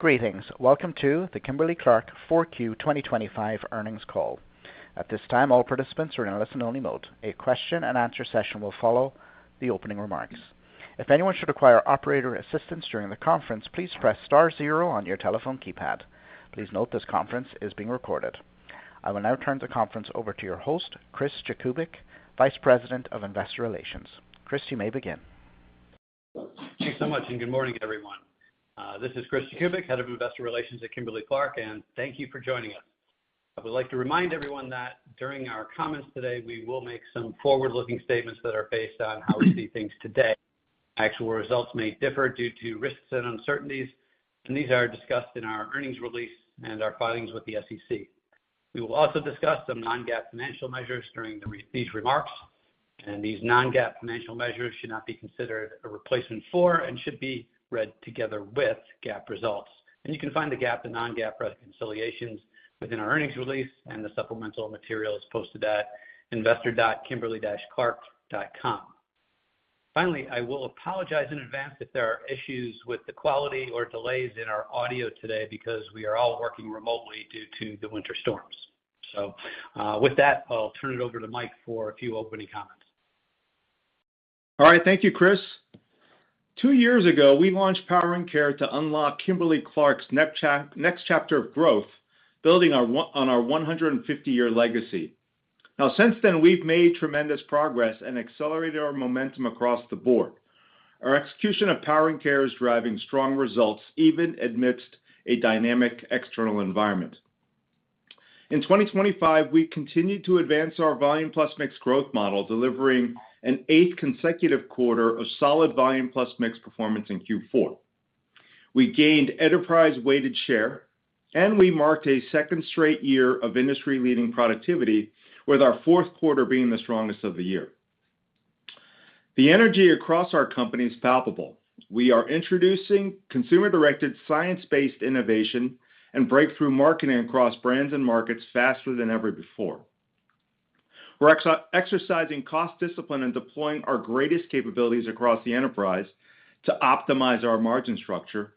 Greetings. Welcome to the Kimberly-Clark 4Q 2025 earnings call. At this time, all participants are in a listen-only mode. A question-and-answer session will follow the opening remarks. If anyone should require operator assistance during the conference, please press star zero on your telephone keypad. Please note this conference is being recorded. I will now turn the conference over to your host, Chris Jakubik, Vice President of Investor Relations. Chris, you may begin. Thanks so much, and good morning, everyone. This is Chris Jakubik, Head of Investor Relations at Kimberly-Clark, and thank you for joining us. I would like to remind everyone that during our comments today, we will make some forward-looking statements that are based on how we see things today. Actual results may differ due to risks and uncertainties, and these are discussed in our earnings release and our filings with the SEC. We will also discuss some non-GAAP financial measures during these remarks, and these non-GAAP financial measures should not be considered a replacement for and should be read together with GAAP results. And you can find the GAAP and non-GAAP reconciliations within our earnings release and the supplemental materials posted at investor.kimberly-clark.com. Finally, I will apologize in advance if there are issues with the quality or delays in our audio today because we are all working remotely due to the winter storms. So with that, I'll turn it over to Mike for a few opening comments. All right, thank you, Chris. 2 years ago, we launched Powering Care to unlock Kimberly-Clark's next chapter of growth, building on our 150-year legacy. Now, since then, we've made tremendous progress and accelerated our momentum across the board. Our execution of Powering Care is driving strong results, even amidst a dynamic external environment. In 2025, we continued to advance our volume plus mix growth model, delivering an 8th consecutive quarter of solid volume plus mix performance in Q4. We gained enterprise-weighted share, and we marked a second straight year of industry-leading productivity, with our fourth quarter being the strongest of the year. The energy across our company is palpable. We are introducing consumer-directed, science-based innovation and breakthrough marketing across brands and markets faster than ever before. We're exercising cost discipline and deploying our greatest capabilities across the enterprise to optimize our margin structure.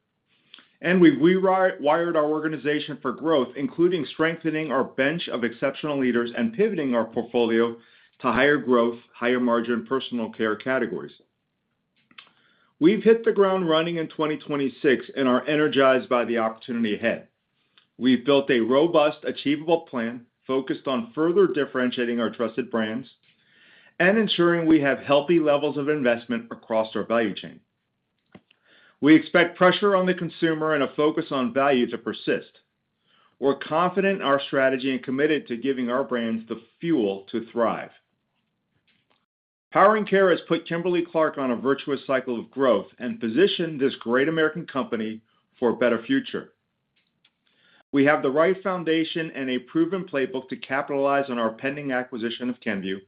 And we've rewired our organization for growth, including strengthening our bench of exceptional leaders and pivoting our portfolio to higher growth, higher margin personal care categories. We've hit the ground running in 2026 and are energized by the opportunity ahead. We've built a robust, achievable plan focused on further differentiating our trusted brands and ensuring we have healthy levels of investment across our value chain. We expect pressure on the consumer and a focus on value to persist. We're confident in our strategy and committed to giving our brands the fuel to thrive. Powering Care has put Kimberly-Clark on a virtuous cycle of growth and positioned this great American company for a better future. We have the right foundation and a proven playbook to capitalize on our pending acquisition of KMB.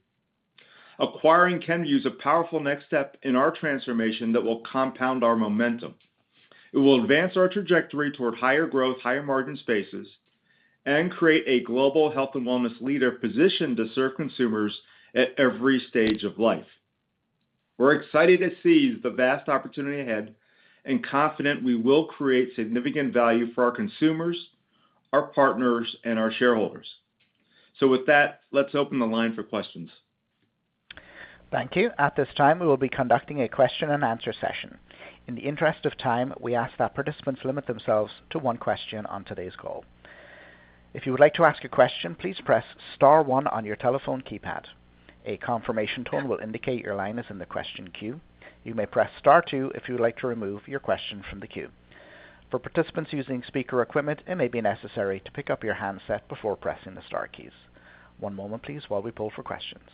Acquiring KMB is a powerful next step in our transformation that will compound our momentum. It will advance our trajectory toward higher growth, higher margin spaces, and create a global health and wellness leader positioned to serve consumers at every stage of life. We're excited to seize the vast opportunity ahead and confident we will create significant value for our consumers, our partners, and our shareholders. So with that, let's open the line for questions. Thank you. At this time, we will be conducting a question-and-answer session. In the interest of time, we ask that participants limit themselves to one question on today's call. If you would like to ask a question, please press star one on your telephone keypad. A confirmation tone will indicate your line is in the question queue. You may press star two if you would like to remove your question from the queue. For participants using speaker equipment, it may be necessary to pick up your handset before pressing the star keys. One moment, please, while we pull for questions.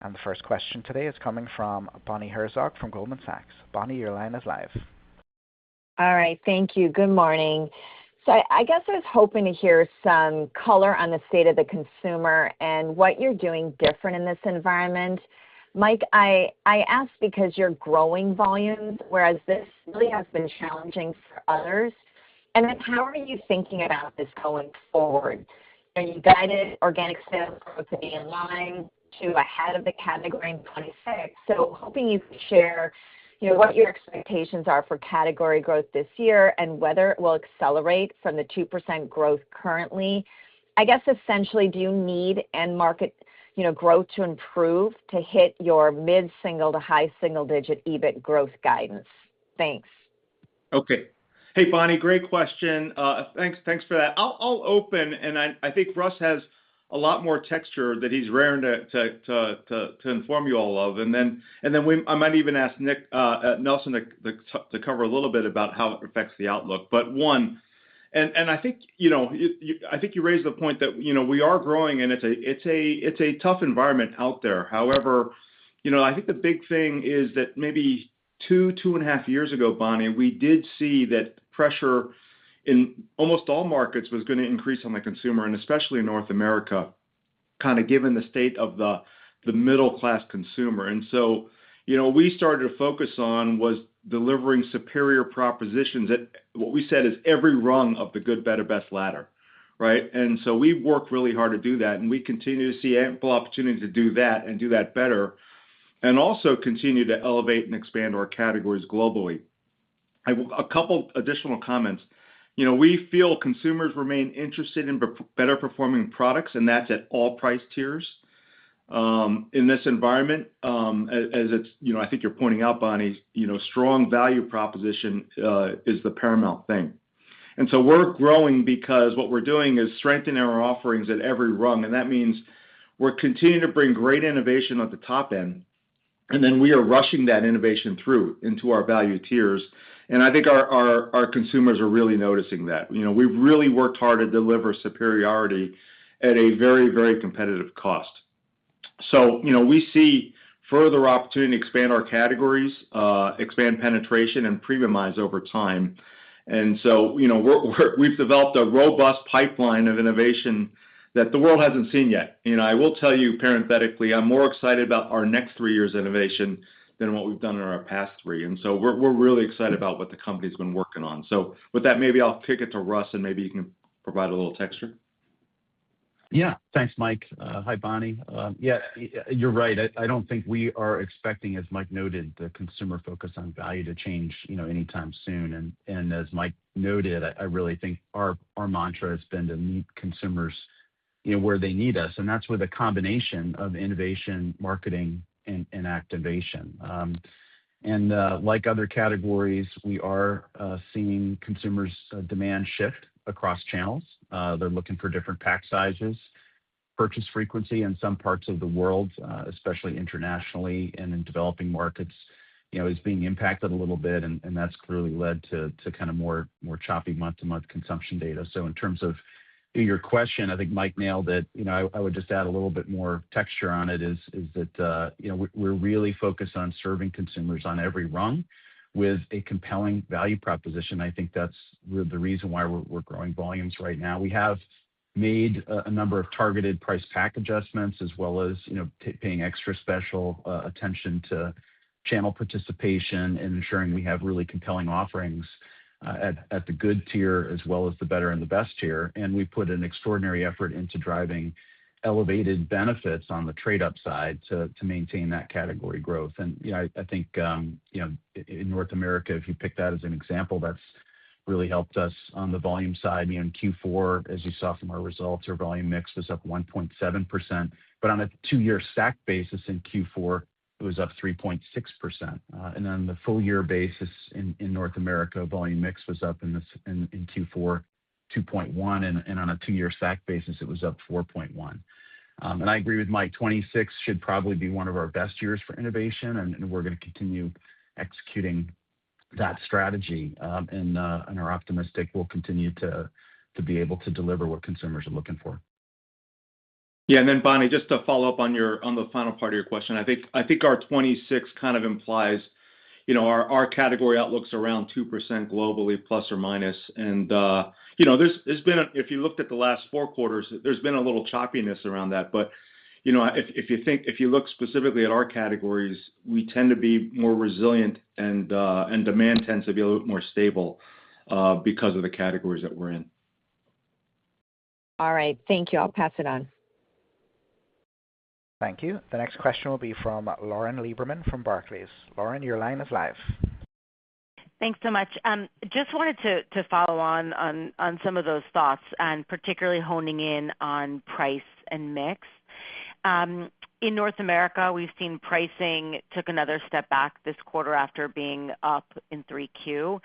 And the first question today is coming from Bonnie Herzog from Goldman Sachs. Bonnie, your line is live. All right, thank you. Good morning. So I guess I was hoping to hear some color on the state of the consumer and what you're doing different in this environment. Mike, I asked because you're growing volumes, whereas this really has been challenging for others. And then how are you thinking about this going forward? You guided organic sales growth to be in line to ahead of the category in 26. So hoping you could share what your expectations are for category growth this year and whether it will accelerate from the 2% growth currently. I guess essentially, do you need end market growth to improve to hit your mid-single to high single-digit EBIT growth guidance? Thanks. Okay. Hey, Bonnie, great question. Thanks for that. I'll open, and I think Russ has a lot more texture that he's raring to inform you all of, and then I might even ask Nelson to cover a little bit about how it affects the outlook. But one, and I think I think you raised the point that we are growing, and it's a tough environment out there. However, I think the big thing is that maybe 2.5 years ago, Bonnie, we did see that pressure in almost all markets was going to increase on the consumer, and especially in North America, kind of given the state of the middle class consumer. And so, we started to focus on was delivering superior propositions at what we said is every rung of the good, better, best ladder, right? And so we worked really hard to do that, and we continue to see ample opportunity to do that and do that better, and also continue to elevate and expand our categories globally. A couple additional comments. We feel consumers remain interested in better performing products, and that's at all price tiers. In this environment, as it's, I think you're pointing out, Bonnie, strong value proposition is the paramount thing. And so we're growing because what we're doing is strengthening our offerings at every rung, and that means we're continuing to bring great innovation at the top end, and then we are rushing that innovation through into our value tiers. And I think our consumers are really noticing that. We've really worked hard to deliver superiority at a very, very competitive cost. So, we see further opportunity to expand our categories, expand penetration, and premiumize over time. And so, we've developed a robust pipeline of innovation that the world hasn't seen yet. I will tell you parenthetically, I'm more excited about our next 3 years innovation than what we've done in our past 3. And so we're really excited about what the company's been working on. So with that, maybe I'll kick it to Russ, and maybe you can provide a little texture. Yeah, thanks, Mike. Hi, Bonnie. Yeah, you're right. I don't think we are expecting, as Mike noted, the consumer focus on value to change, anytime soon. And as Mike noted, I really think our mantra has been to meet consumers, where they need us, and that's with a combination of innovation, marketing, and activation. Like other categories, we are seeing consumers' demand shift across channels. They're looking for different pack sizes. Purchase frequency in some parts of the world, especially internationally and in developing markets, is being impacted a little bit, and that's clearly led to kind of more choppy month-to-month consumption data. So in terms of your question, I think Mike nailed it. I would just add a little bit more texture on it is that, we're really focused on serving consumers on every rung with a compelling value proposition. I think that's the reason why we're growing volumes right now. We have made a number of targeted price pack adjustments, as well as, paying extra special attention to channel participation and ensuring we have really compelling offerings at the good tier as well as the better and the best tier. And we put an extraordinary effort into driving elevated benefits on the trade-up side to maintain that category growth. And I think in North America, if you pick that as an example, that's really helped us on the volume side. In Q4, as you saw from our results, our volume mix was up 1.7%, but on a 2-year stack basis in Q4, it was up 3.6%. And on the full year basis in North America, volume mix was up in Q4 2.1, and on a 2-year stack basis, it was up 4.1. And I agree with Mike, 26 should probably be one of our best years for innovation, and we're going to continue executing that strategy, and are optimistic we'll continue to be able to deliver what consumers are looking for. Yeah, and then Bonnie, just to follow up on the final part of your question, I think our 26 kind of implies, our category outlook's around 2% globally, plus or minus. And there's been if you looked at the last 4 quarters, there's been a little choppiness around that. But if you look specifically at our categories, we tend to be more resilient, and demand tends to be a little bit more stable because of the categories that we're in. All right, thank you. I'll pass it on. Thank you. The next question will be from Lauren Lieberman from Barclays. Lauren, your line is live. Thanks so much. Just wanted to follow on some of those thoughts, and particularly honing in on price and mix. In North America, we've seen pricing took another step back this quarter after being up in 3Q,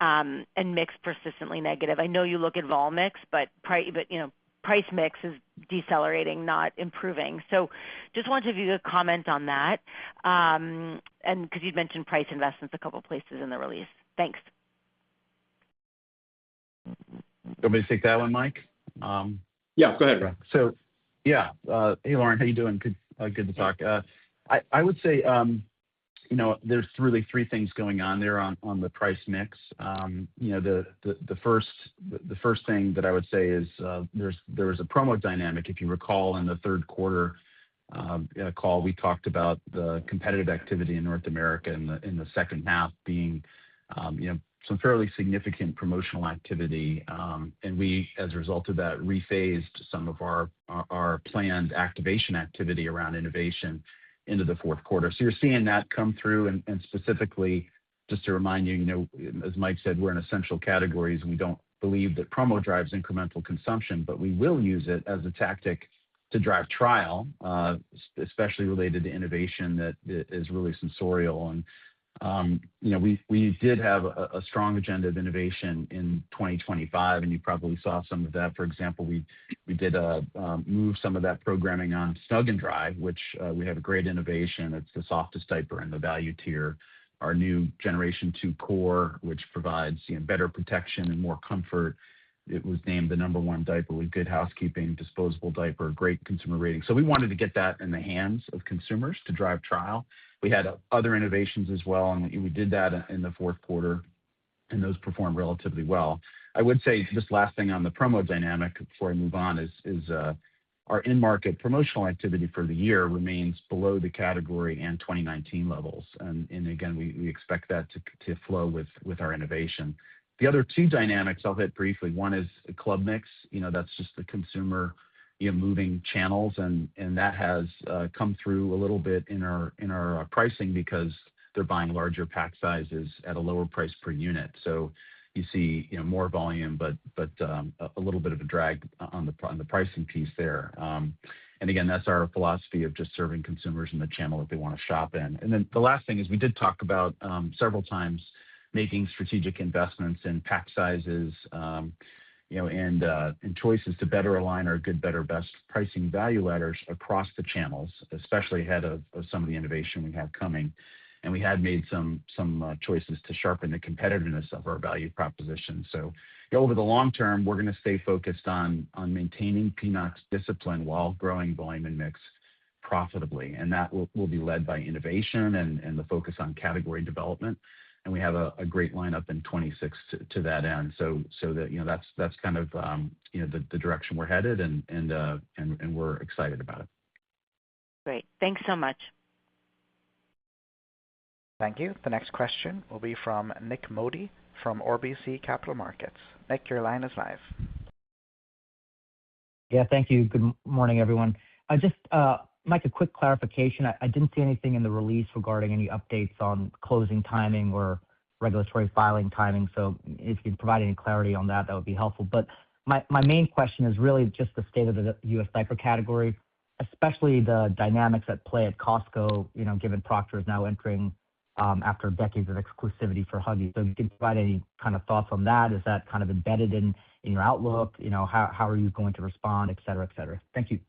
and mix persistently negative. I know you look at vol mix, but price mix is decelerating, not improving. So just wanted you to comment on that, and because you'd mentioned price investments a couple places in the release. Thanks. Want me to take that one, Mike? Yeah, go ahead, Ron. So, yeah. Hey, Lauren, how you doing? Good to talk. I would say, there's really three things going on there on the price mix. The first thing that I would say is there was a promo dynamic. If you recall, in the third quarter call, we talked about the competitive activity in North America in the second half being, some fairly significant promotional activity, and we, as a result of that, rephased some of our planned activation activity around innovation into the fourth quarter. So you're seeing that come through, and specifically, just to remind you, as Mike said, we're in essential categories, and we don't believe that promo drives incremental consumption, but we will use it as a tactic to drive trial, especially related to innovation that is really sensorial. And we did have a strong agenda of innovation in 2025, and you probably saw some of that. For example, we did move some of that programming on Snug and Dry, which we have a great innovation. It's the softest diaper in the value tier. Our new Generation 2 Core, which provides better protection and more comfort. It was named the #1 diaper with Good Housekeeping, disposable diaper, great consumer rating. So we wanted to get that in the hands of consumers to drive trial. We had other innovations as well, and we did that in the fourth quarter, and those performed relatively well. I would say, just last thing on the promo dynamic before I move on is our in-market promotional activity for the year remains below the category and 2019 levels. And again, we expect that to flow with our innovation. The other two dynamics I'll hit briefly. One is club mix. That's just the consumer moving channels, and that has come through a little bit in our pricing because they're buying larger pack sizes at a lower price per unit. So you see more volume, but a little bit of a drag on the pricing piece there. And again, that's our philosophy of just serving consumers in the channel that they want to shop in. And then the last thing is we did talk about several times making strategic investments in pack sizes, and choices to better align our good, better, best pricing value ladders across the channels, especially ahead of some of the innovation we have coming. And we had made some choices to sharpen the competitiveness of our value proposition. So over the long term, we're going to stay focused on maintaining PNOC's discipline while growing volume and mix profitably. And that will be led by innovation and the focus on category development. And we have a great lineup in 26 to that end. So that that's kind of the direction we're headed, and we're excited about it. Great. Thanks so much. Thank you. The next question will be from Nik Modi from RBC Capital Markets. Nick, your line is live. Yeah, thank you. Good morning, everyone. Mike, a quick clarification. I didn't see anything in the release regarding any updates on closing timing or regulatory filing timing. So if you can provide any clarity on that, that would be helpful. But my main question is really just the state of the U.S. diaper category, especially the dynamics at play at Costco, given Procter is now entering after decades of exclusivity for Huggies. So if you can provide any kind of thoughts on that. Is that kind of embedded in your outlook? How are you going to respond, et cetera, et cetera? Thank you.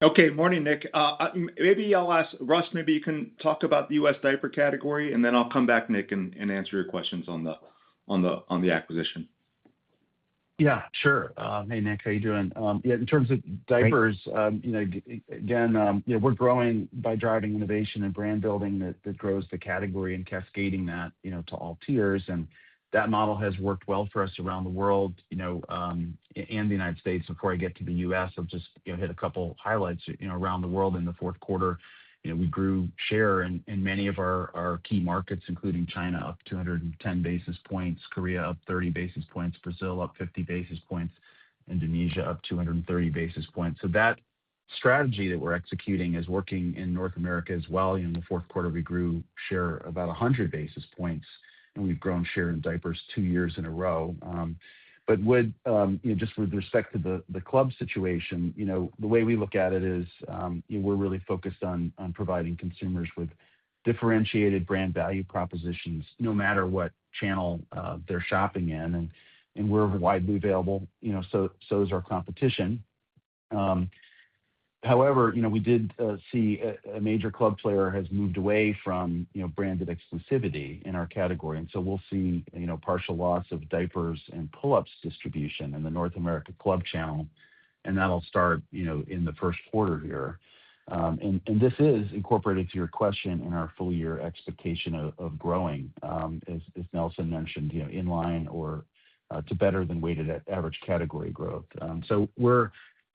Okay, morning, Nick. Maybe I'll ask Russ. Maybe you can talk about the U.S. diaper category, and then I'll come back, Nick, and answer your questions on the acquisition. Yeah, sure. Hey, Nick, how you doing? In terms of diapers, again, we're growing by driving innovation and brand building that grows the category and cascading that, to all tiers. And that model has worked well for us around the world, and the United States. Before I get to the U.S., I'll just hit a couple highlights. Around the world in the fourth quarter, we grew share in many of our key markets, including China up 210 basis points, Korea up 30 basis points, Brazil up 50 basis points, Indonesia up 230 basis points. So that strategy that we're executing is working in North America as well. In the fourth quarter, we grew share about 100 basis points, and we've grown share in diapers 2 years in a row. But just with respect to the club situation, the way we look at it is we're really focused on providing consumers with differentiated brand value propositions, no matter what channel they're shopping in, and we're widely available. So is our competition. However, we did see a major club player has moved away from branded exclusivity in our category, and so we'll see partial loss of diapers and pull-ups distribution in the North America club channel, and that'll start in the first quarter here. And this is incorporated to your question in our full year expectation of growing, as Nelson mentioned, in line or to better than weighted average category growth. So we're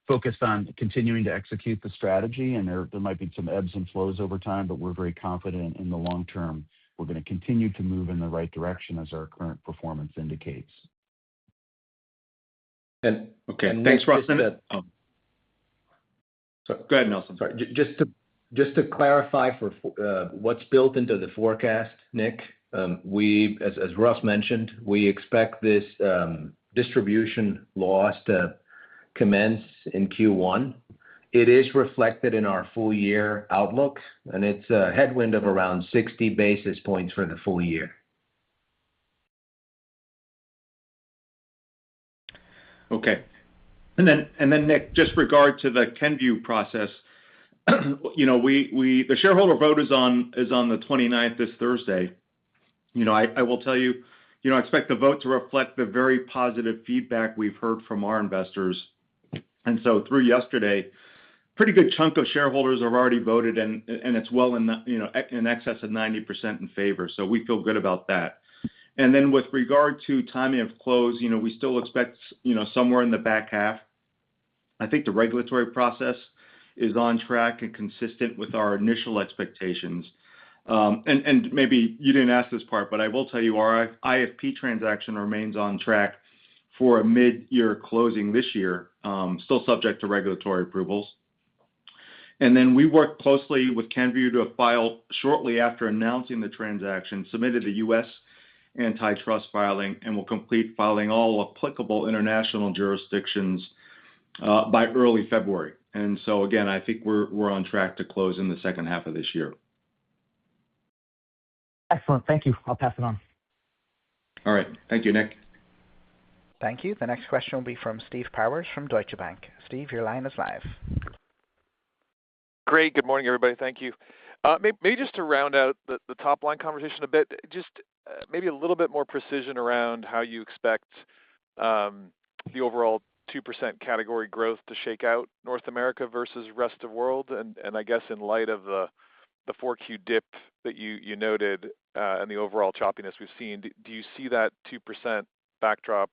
focused on continuing to execute the strategy, and there might be some ebbs and flows over time, but we're very confident in the long term. We're going to continue to move in the right direction as our current performance indicates. Okay, thanks, Russ. Sorry, go ahead, Nelson. Sorry, just to clarify for what's built into the forecast, Nick. As Russ mentioned, we expect this distribution loss to commence in Q1. It is reflected in our full year outlook, and it's a headwind of around 60 basis points for the full year. Okay. And then Nick, just regard to the Kenvue process, the shareholder vote is on the 29th, this Thursday. I will tell you, I expect the vote to reflect the very positive feedback we've heard from our investors. And so through yesterday, pretty good chunk of shareholders have already voted, and it's well in excess of 90% in favor. So we feel good about that. And then with regard to timing of close, we still expect somewhere in the back half. I think the regulatory process is on track and consistent with our initial expectations. And maybe you didn't ask this part, but I will tell you our IFP transaction remains on track for a mid-year closing this year, still subject to regulatory approvals. And then we worked closely with Kenvue to file shortly after announcing the transaction, submitted the U.S. antitrust filing, and will complete filing all applicable international jurisdictions by early February. And so again, I think we're on track to close in the second half of this year. Excellent. Thank you. I'll pass it on. All right. Thank you, Nick. Thank you. The next question will be from Steve Powers from Deutsche Bank. Steve, your line is live. Great. Good morning, everybody. Thank you. Maybe just to round out the top line conversation a bit, just maybe a little bit more precision around how you expect the overall 2% category growth to shake out North America versus rest of world. And I guess in light of the 4Q dip that you noted and the overall choppiness we've seen, do you see that 2% backdrop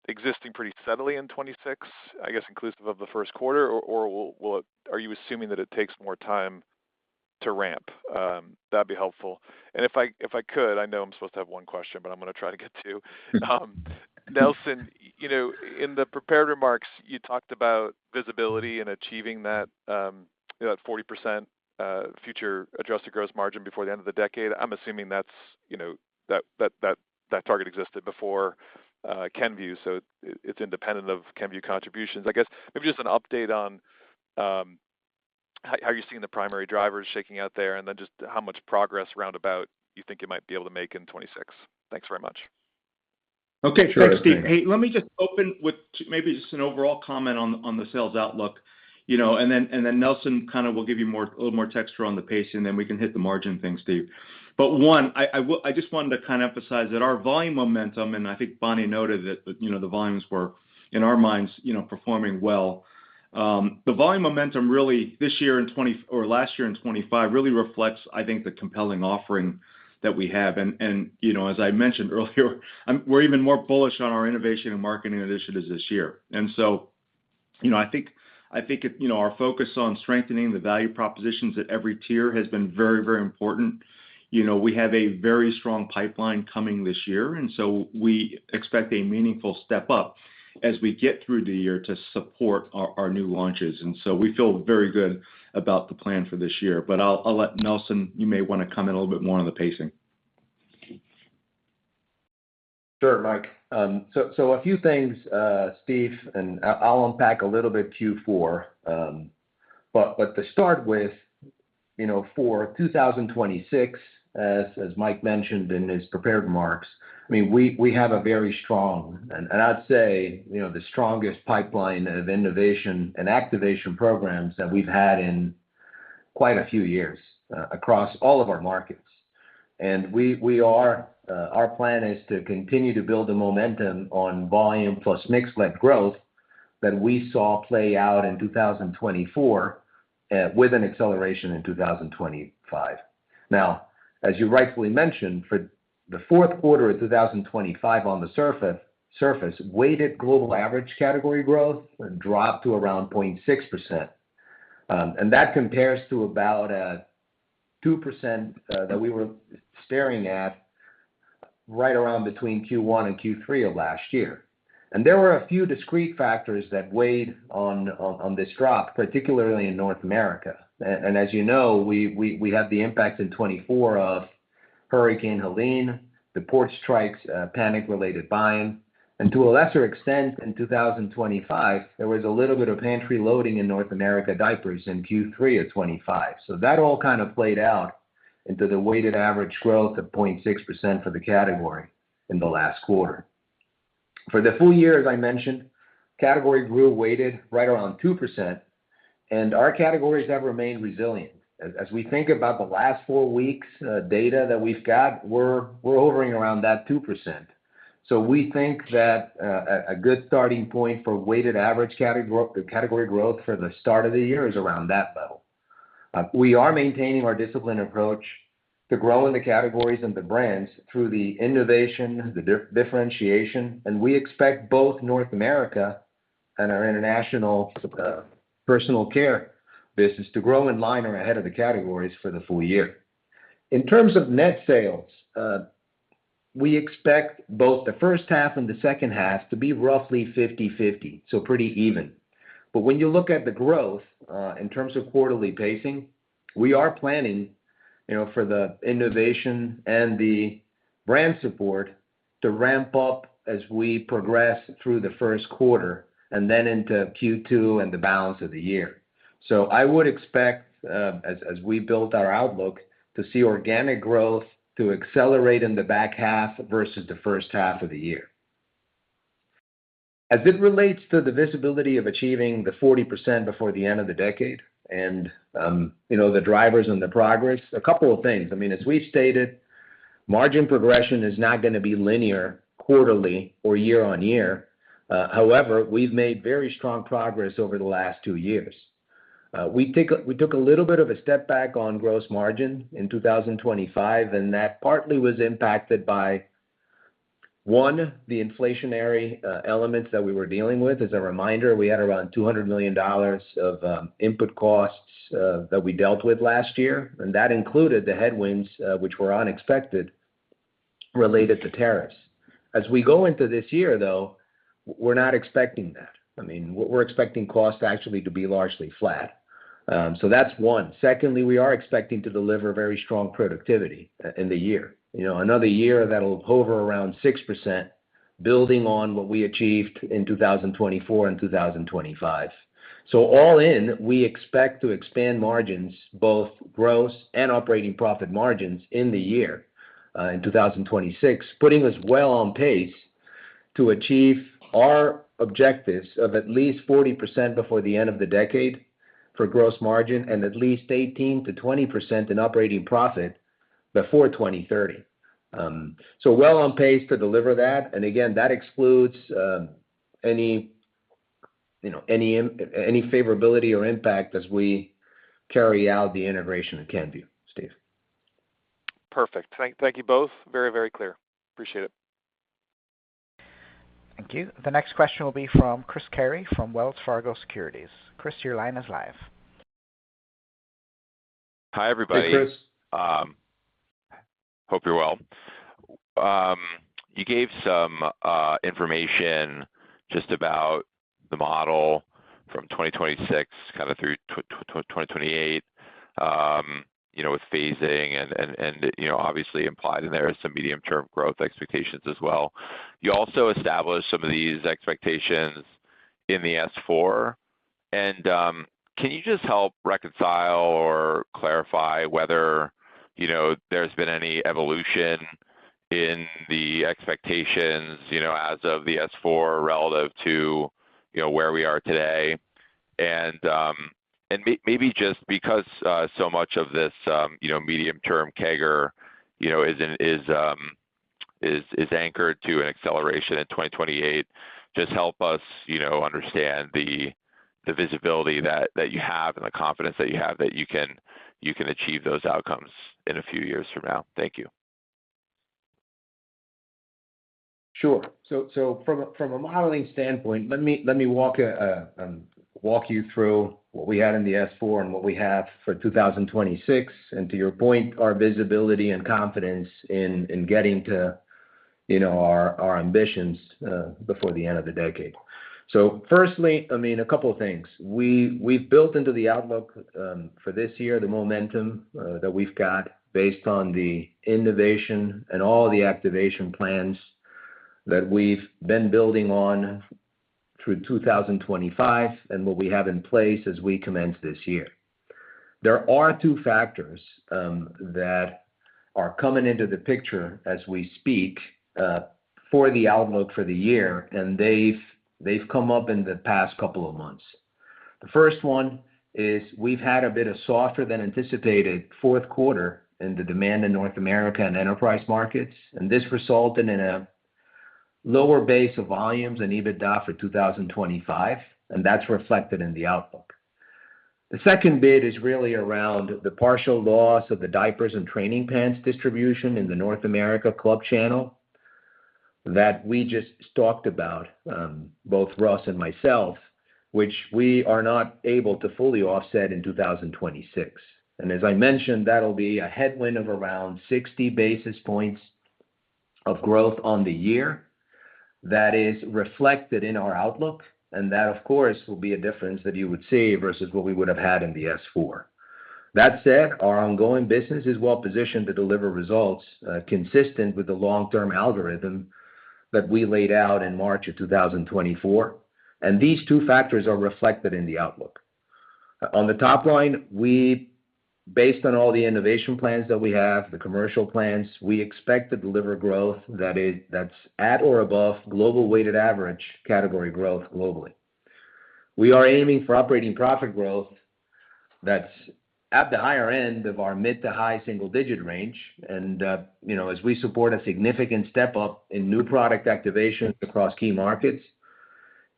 existing pretty steadily in 26, I guess inclusive of the first quarter, or are you assuming that it takes more time to ramp? That'd be helpful. And if I could, I know I'm supposed to have one question, but I'm going to try to get to. Nelson, in the prepared remarks, you talked about visibility and achieving that 40% future adjusted gross margin before the end of the decade. I'm assuming that's that target existed before Kenvue, so it's independent of Kenvue contributions. I guess maybe just an update on how you're seeing the primary drivers shaking out there, and then just how much progress roundabout you think you might be able to make in 26. Thanks very much. Okay, sure. Thanks, Steve. Hey, let me just open with maybe just an overall comment on the sales outlook, and then Nelson kind of will give you a little more texture on the pacing, and then we can hit the margin thing, Steve. But one, I just wanted to kind of emphasize that our volume momentum, and I think Bonnie noted that the volumes were in our minds performing well. The volume momentum really this year in last year in 25 really reflects, I think, the compelling offering that we have. And as I mentioned earlier, we're even more bullish on our innovation and marketing initiatives this year. And so, I think our focus on strengthening the value propositions at every tier has been very, very important. We have a very strong pipeline coming this year, and so we expect a meaningful step up. as we get through the year to support our new launches. And so we feel very good about the plan for this year. But I'll let Nelson, you may want to comment a little bit more on the pacing. Sure, Mike. So a few things, Steve, and I'll unpack a little bit Q4. But to start with, for 2026, as Mike mentioned in his prepared remarks, I mean, we have a very strong, and I'd say, the strongest pipeline of innovation and activation programs that we've had in quite a few years across all of our markets. And our plan is to continue to build the momentum on volume plus mix-led growth that we saw play out in 2024 with an acceleration in 2025. Now, as you rightfully mentioned, for the fourth quarter of 2025 on the surface, weighted global average category growth dropped to around 0.6%. And that compares to about 2% that we were staring at right around between Q1 and Q3 of last year. And there were a few discrete factors that weighed on this drop, particularly in North America. And as you know, we had the impact in 24 of Hurricane Helene, the port strikes, panic-related buying, and to a lesser extent in 2025, there was a little bit of pantry loading in North America diapers in Q3 of 25. So that all kind of played out into the weighted average growth of 0.6% for the category in the last quarter. For the full year, as I mentioned, category grew weighted right around 2%, and our categories have remained resilient. As we think about the last 4 weeks data that we've got, we're hovering around that 2%. So we think that a good starting point for weighted average category growth for the start of the year is around that level. We are maintaining our disciplined approach to growing the categories and the brands through the innovation, the differentiation, and we expect both North America and our international personal care business to grow in line or ahead of the categories for the full year. In terms of net sales, we expect both the first half and the second half to be roughly 50-50, so pretty even. But when you look at the growth in terms of quarterly pacing, we are planning, for the innovation and the brand support to ramp up as we progress through the first quarter and then into Q2 and the balance of the year. So I would expect, as we built our outlook, to see organic growth to accelerate in the back half versus the first half of the year. As it relates to the visibility of achieving the 40% before the end of the decade and, the drivers and the progress, a couple of things. I mean, as we've stated, margin progression is not going to be linear quarterly or year on year. However, we've made very strong progress over the last 2 years. We took a little bit of a step back on gross margin in 2025, and that partly was impacted by, one, the inflationary elements that we were dealing with. As a reminder, we had around $200 million of input costs that we dealt with last year, and that included the headwinds, which were unexpected, related to tariffs. As we go into this year, though, we're not expecting that. I mean, we're expecting costs actually to be largely flat. So that's one. Secondly, we are expecting to deliver very strong productivity in the year. Another year that'll hover around 6%, building on what we achieved in 2024 and 2025. So all in, we expect to expand margins, both gross and operating profit margins in the year in 2026, putting us well on pace to achieve our objectives of at least 40% before the end of the decade for gross margin and at least 18 to 20% in operating profit before 2030. So well on pace to deliver that. And again, that excludes any favorability or impact as we carry out the integration of KMB. Steve. Perfect. Thank you both. Very, very clear. Appreciate it. Thank you. The next question will be from Chris Carey from Wells Fargo Securities. Chris, your line is live. Hi, everybody. Hey, Chris. Hope you're well. You gave some information just about the model from 2026 kind of through 2028, with phasing and obviously implied in there is some medium-term growth expectations as well. You also established some of these expectations in the S4. And can you just help reconcile or clarify whether, there's been any evolution in the expectations, as of the S4 relative to, where we are today? And maybe just because so much of this, medium-term CAGR, is anchored to an acceleration in 2028, just help us, understand the visibility that you have and the confidence that you have that you can achieve those outcomes in a few years from now. Thank you. Sure. So from a modeling standpoint, let me walk you through what we had in the S4 and what we have for 2026. And to your point, our visibility and confidence in getting to our ambitions before the end of the decade. So firstly, a couple of things. We've built into the outlook for this year the momentum that we've got based on the innovation and all the activation plans that we've been building on through 2025 and what we have in place as we commence this year. There are two factors that are coming into the picture as we speak for the outlook for the year, and they've come up in the past couple of months. The first one is we've had a bit of softer than anticipated fourth quarter in the demand in North America and enterprise markets, and this resulted in a lower base of volumes and EBITDA for 2025, and that's reflected in the outlook. The second bit is really around the partial loss of the diapers and training pants distribution in the North America club channel that we just talked about, both Russ and myself, which we are not able to fully offset in 2026. And as I mentioned, that'll be a headwind of around 60 basis points of growth on the year. That is reflected in our outlook, and that, of course, will be a difference that you would see versus what we would have had in the S4. That said, our ongoing business is well positioned to deliver results consistent with the long-term algorithm that we laid out in March of 2024, and these two factors are reflected in the outlook. On the top line, based on all the innovation plans that we have, the commercial plans, we expect to deliver growth that's at or above global weighted average category growth globally. We are aiming for operating profit growth that's at the higher end of our mid to high single-digit range, and as we support a significant step up in new product activations across key markets,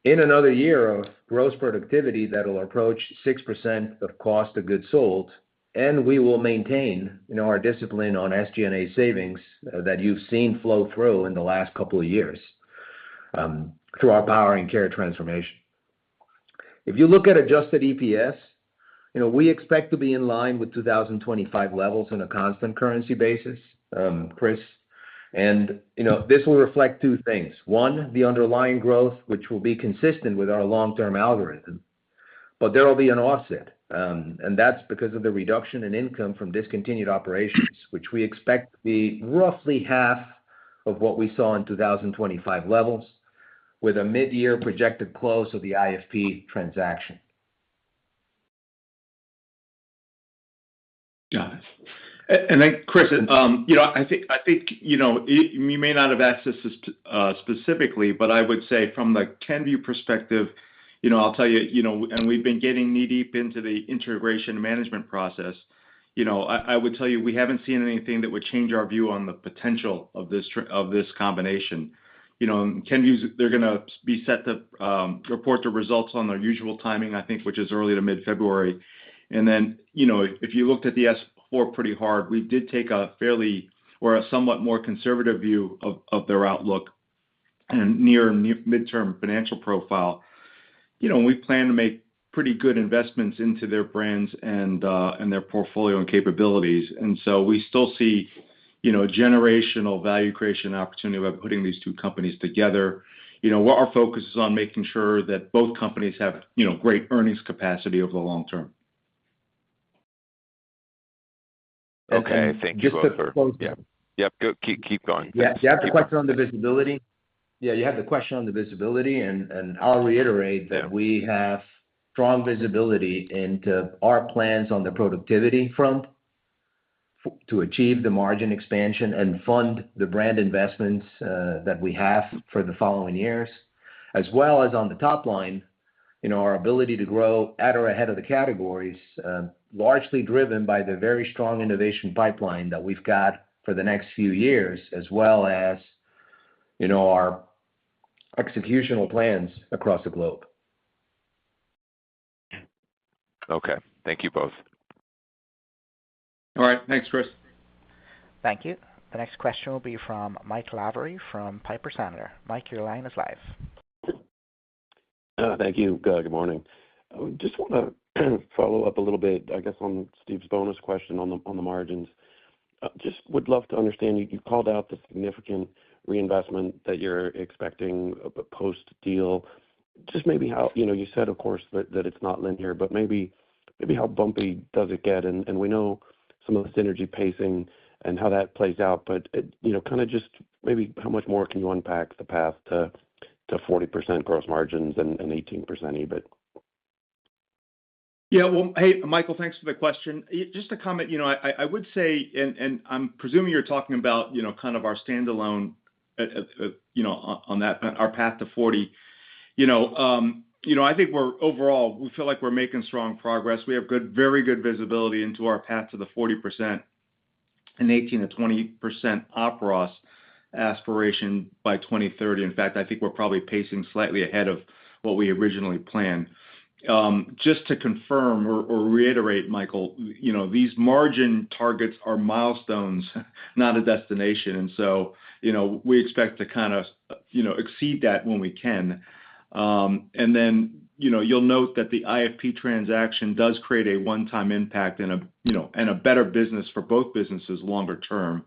in another year of gross productivity that'll approach 6% of cost of goods sold, and we will maintain our discipline on SG&A savings that you've seen flow through in the last couple of years through our Power and Care transformation. If you look at adjusted EPS, we expect to be in line with 2025 levels on a constant currency basis, Chris. And this will reflect two things. One, the underlying growth, which will be consistent with our long-term algorithm, but there will be an offset. And that's because of the reduction in income from discontinued operations, which we expect to be roughly half of what we saw in 2025 levels, with a mid-year projected close of the IFP transaction. Got it. And then, Chris, I think you may not have asked this specifically, but I would say from the Kenvue perspective, I'll tell you, and we've been getting knee-deep into the integration management process. I would tell you we haven't seen anything that would change our view on the potential of this combination. Kenvue's, they're going to be set to report the results on their usual timing, I think, which is early to mid-February. And then, if you looked at the S4 pretty hard, we did take a somewhat more conservative view of their outlook and midterm financial profile. We plan to make pretty good investments into their brands and their portfolio and capabilities. And so we still see, generational value creation opportunity by putting these two companies together. what our focus is on making sure that both companies have, great earnings capacity over the long term. Okay. Thank you both. Yeah. Yep. Go, keep going. Yeah. You have the question on the visibility. Yeah, you have the question on the visibility, and I'll reiterate that we have strong visibility into our plans on the productivity front to achieve the margin expansion and fund the brand investments that we have for the following years, as well as on the top line, our ability to grow at or ahead of the categories, largely driven by the very strong innovation pipeline that we've got for the next few years, as well as, our executional plans across the globe. Okay. Thank you both. All right. Thanks, Chris. Thank you. The next question will be from Mike Lavery from Piper Sandler. Mike, your line is live. Thank you. Good morning. I just want to follow up a little bit, I guess, on Steve's bonus question on the margins. Just would love to understand, you called out the significant reinvestment that you're expecting post-deal. Just maybe how, you said, of course, that it's not linear, but maybe how bumpy does it get? And we know some of the synergy pacing and how that plays out, but, kind of just maybe how much more can you unpack the path to 40% gross margins and 18% EBIT? Yeah, well, hey, Michael, thanks for the question. Just a comment, I would say, and I'm presuming you're talking about, kind of our standalone, on that, our path to 40. I think we feel like we're making strong progress. We have very good visibility into our path to the 40% and 18 to 20% OpROS aspiration by 2030. In fact, I think we're probably pacing slightly ahead of what we originally planned. Just to confirm or reiterate, Michael, these margin targets are milestones, not a destination. And so, we expect to kind of, exceed that when we can. And then, you'll note that the IFP transaction does create a one-time impact and a better business for both businesses longer term.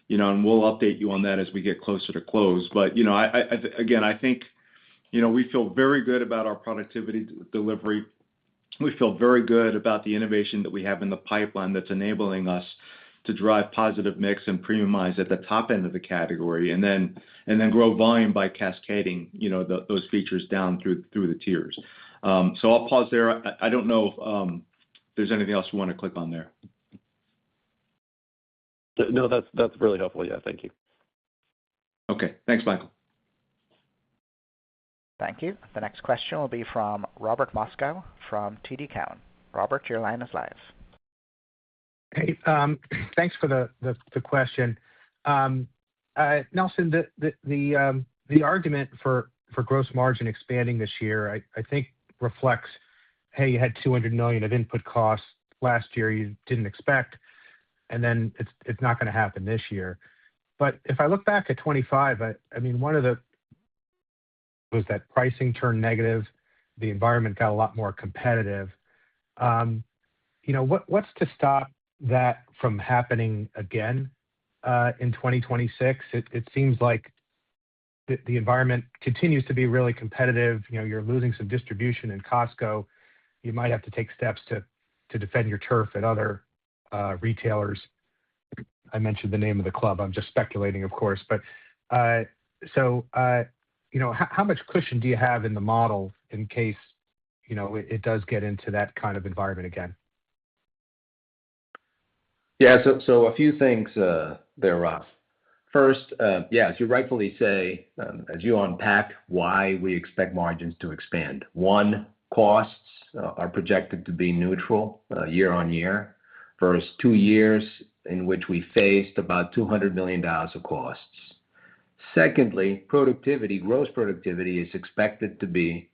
And we'll update you on that as we get closer to close. But, I think, we feel very good about our productivity delivery. We feel very good about the innovation that we have in the pipeline that's enabling us to drive positive mix and premiumize at the top end of the category, and then grow volume by cascading, those features down through the tiers. So I'll pause there. I don't know if there's anything else you want to click on there. No, that's really helpful. Yeah, thank you. Okay. Thanks, Michael. Thank you. The next question will be from Robert Moskow from TD Cowen. Robert, your line is live. Hey, thanks for the question. Nelson, the argument for gross margin expanding this year, I think reflects, hey, you had $200 million of input costs last year you didn't expect, and then it's not going to happen this year. But if I look back at 25, I mean, one of the was that pricing turned negative, the environment got a lot more competitive. What's to stop that from happening again in 2026? It seems like the environment continues to be really competitive. You're losing some distribution in Costco. You might have to take steps to defend your turf at other retailers. I mentioned the name of the club. I'm just speculating, of course. But how much cushion do you have in the model in case, it does get into that kind of environment again? Yeah, so a few things there, Rob. First, as you rightfully say, as you unpack why we expect margins to expand. One, costs are projected to be neutral year on year, versus 2 years in which we faced about $200 million of costs. Secondly, gross productivity is expected to be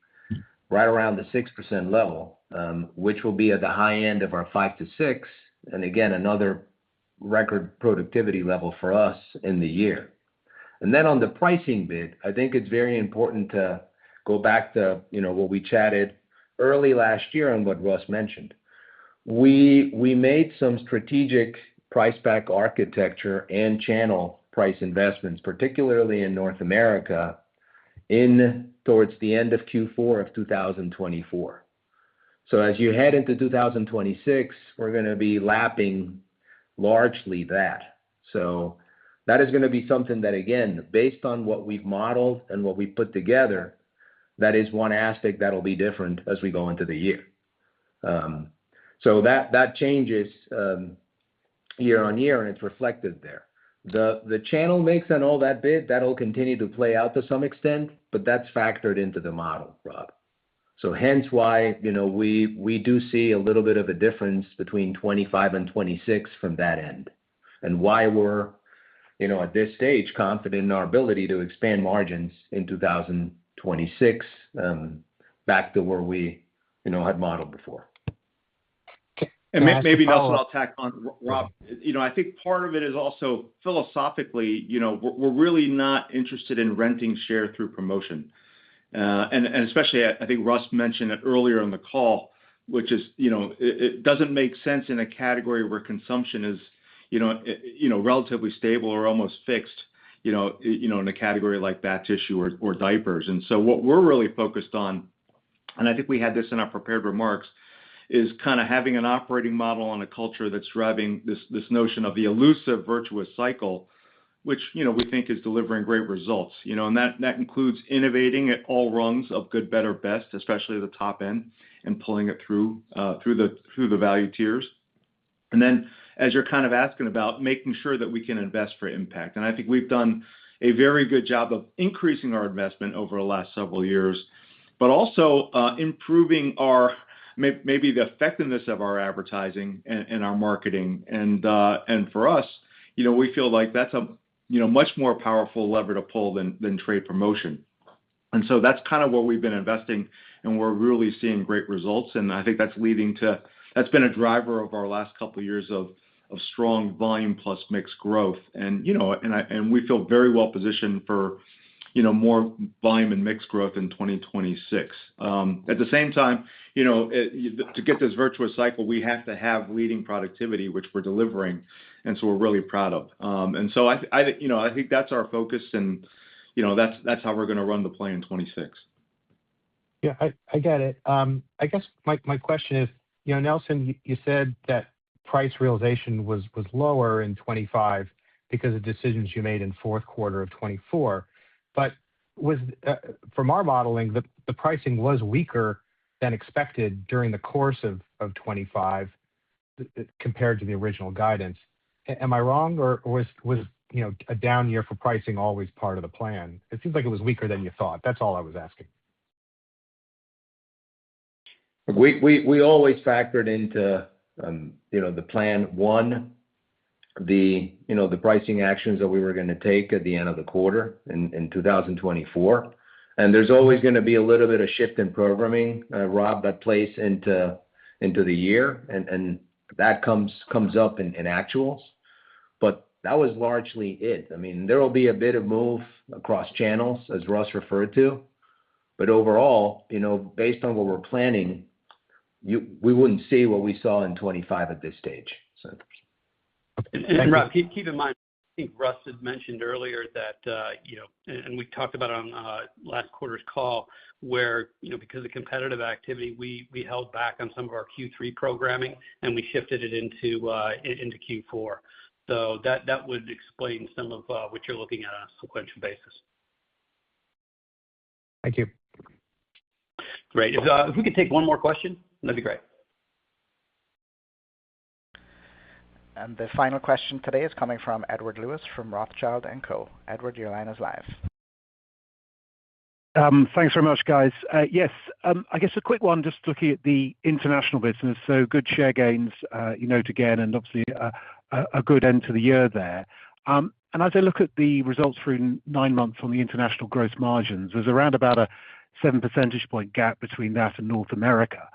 right around the 6% level, which will be at the high end of our 5 to 6, and again, another record productivity level for us in the year. And then on the pricing bit, I think it's very important to go back to, what we chatted early last year and what Russ mentioned. We made some strategic price pack architecture and channel price investments, particularly in North America, in towards the end of Q4 of 2024. So as you head into 2026, we're going to be lapping largely that. So that is going to be something that, again, based on what we've modeled and what we put together, that is one aspect that'll be different as we go into the year. So that changes year on year, and it's reflected there. The channel mix and all that bit, that'll continue to play out to some extent, but that's factored into the model, Rob. So hence why, we do see a little bit of a difference between 25 and 26 from that end, and why we're, at this stage, confident in our ability to expand margins in 2026 back to where we, had modeled before. And maybe Nelson, I'll tack on, Rob. I think part of it is also philosophically, we're really not interested in renting share through promotion. And especially, I think Russ mentioned it earlier in the call, which is, it doesn't make sense in a category where consumption is, relatively stable or almost fixed, in a category like bath tissue or diapers. And so what we're really focused on, and I think we had this in our prepared remarks, is kind of having an operating model and a culture that's driving this notion of the elusive virtuous cycle, which, we think is delivering great results, and that includes innovating at all rungs of good, better, best, especially the top end, and pulling it through the value tiers. And then, as you're kind of asking about, making sure that we can invest for impact. And I think we've done a very good job of increasing our investment over the last several years, but also improving maybe the effectiveness of our advertising and our marketing. And for us, we feel like that's a much more powerful lever to pull than trade promotion. And so that's kind of where we've been investing, and we're really seeing great results. And I think that's been a driver of our last couple of years of strong volume plus mix growth. And, and we feel very well positioned for, more volume and mix growth in 2026. At the same time, to get this virtuous cycle, we have to have leading productivity, which we're delivering, and so we're really proud of. And so I think that's our focus, and that's how we're going to run the play in 26. Yeah, I get it. I guess my question is, Nelson, you said that price realization was lower in 25 because of decisions you made in fourth quarter of 24. But from our modeling, the pricing was weaker than expected during the course of 25 compared to the original guidance. Am I wrong, or was a down year for pricing always part of the plan? It seems like it was weaker than you thought. That's all I was asking. We always factored into the plan one, the pricing actions that we were going to take at the end of the quarter in 2024. And there's always going to be a little bit of shift in programming, Rob, that plays into the year, and that comes up in actuals. But that was largely it. I mean, there will be a bit of move across channels, as Russ referred to. But overall, based on what we're planning, we wouldn't see what we saw in 25 at this stage. So. And Rob, keep in mind, I think Russ had mentioned earlier that, and we talked about it on last quarter's call, where, because of competitive activity, we held back on some of our Q3 programming, and we shifted it into Q4. So that would explain some of what you're looking at on a sequential basis. Thank you. Great. If we could take one more question, that'd be great. And the final question today is coming from Edward Lewis from Rothschild & Co. Edward, your line is live. Thanks very much, guys. Yes, I guess a quick one, just looking at the international business. So good share gains, again, and obviously a good end to the year there. And as I look at the results through 9 months on the international gross margins, there's around about a 7 percentage point gap between that and North America.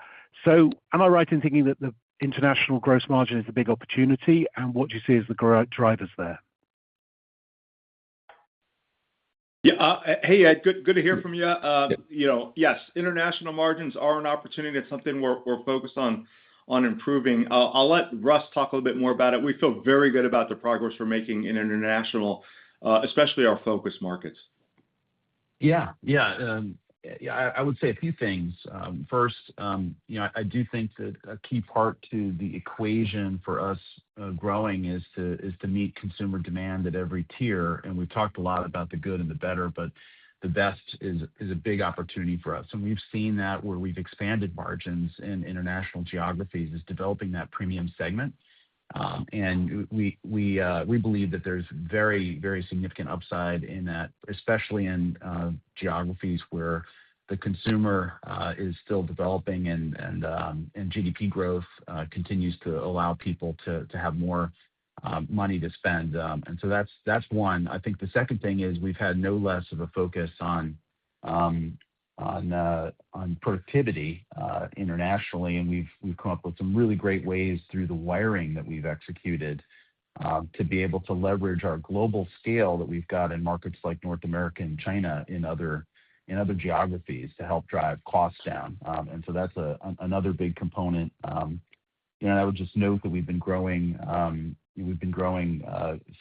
So am I right in thinking that the international gross margin is a big opportunity, and what do you see as the drivers there? Yeah. Hey, Ed, good to hear from you. Yes, international margins are an opportunity. It's something we're focused on improving. I'll let Russ talk a little bit more about it. We feel very good about the progress we're making in international, especially our focus markets. Yeah. I would say a few things. First, I do think that a key part to the equation for us growing is to meet consumer demand at every tier. And we've talked a lot about the good and the better, but the best is a big opportunity for us. And we've seen that where we've expanded margins in international geographies is developing that premium segment. And we believe that there's very, very significant upside in that, especially in geographies where the consumer is still developing and GDP growth continues to allow people to have more money to spend. And so that's one. I think the second thing is we've had no less of a focus on productivity internationally, and we've come up with some really great ways through the wiring that we've executed to be able to leverage our global scale that we've got in markets like North America and China in other geographies to help drive costs down. And so that's another big component. And I would just note that we've been growing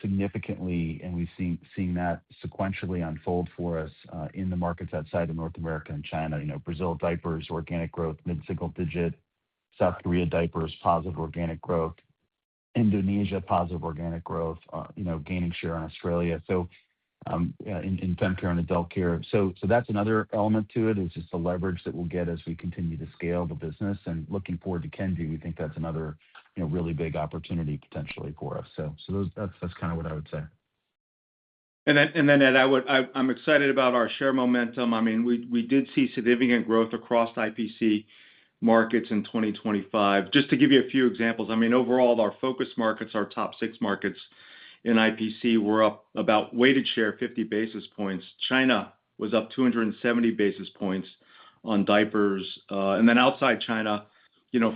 significantly, and we've seen that sequentially unfold for us in the markets outside of North America and China. Brazil diapers, organic growth, mid-single digit. South Korea diapers, positive organic growth. Indonesia, positive organic growth, gaining share in Australia. So in fem care and adult care. So that's another element to it, is just the leverage that we'll get as we continue to scale the business. And looking forward to KMB, we think that's another really big opportunity potentially for us. So that's kind of what I would say. And then Ed, I'm excited about our share momentum. I mean, we did see significant growth across IPC markets in 2025. Just to give you a few examples, I mean, overall, our focus markets, our top 6 markets in IPC were up about weighted share 50 basis points. China was up 270 basis points on diapers. And then outside China,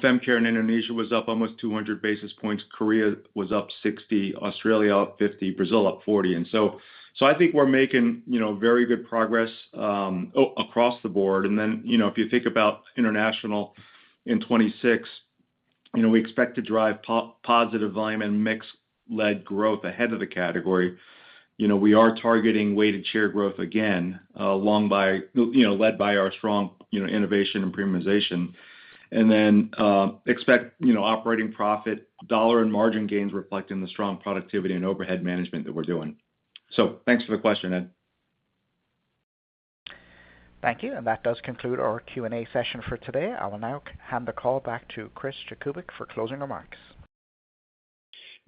fem care in Indonesia was up almost 200 basis points. Korea was up 60, Australia up 50, Brazil up 40. And so I think we're making, very good progress across the board. And then, if you think about international in 26, we expect to drive positive volume and mix-led growth ahead of the category. We are targeting weighted share growth again, led by our strong, innovation and premiumization. And then expect, operating profit, dollar and margin gains reflecting the strong productivity and overhead management that we're doing. So thanks for the question, Ed. Thank you. And that does conclude our Q&A session for today. I will now hand the call back to Chris Jakubik for closing remarks.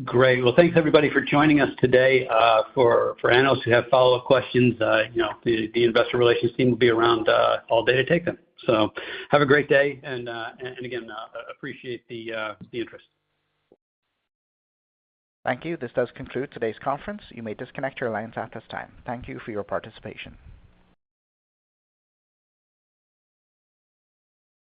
Great. Well, thanks everybody for joining us today. For analysts who have follow-up questions, the investor relations team will be around all day to take them. So have a great day, and again, appreciate the interest. Thank you. This does conclude today's conference. You may disconnect your lines at this time. Thank you for your participation.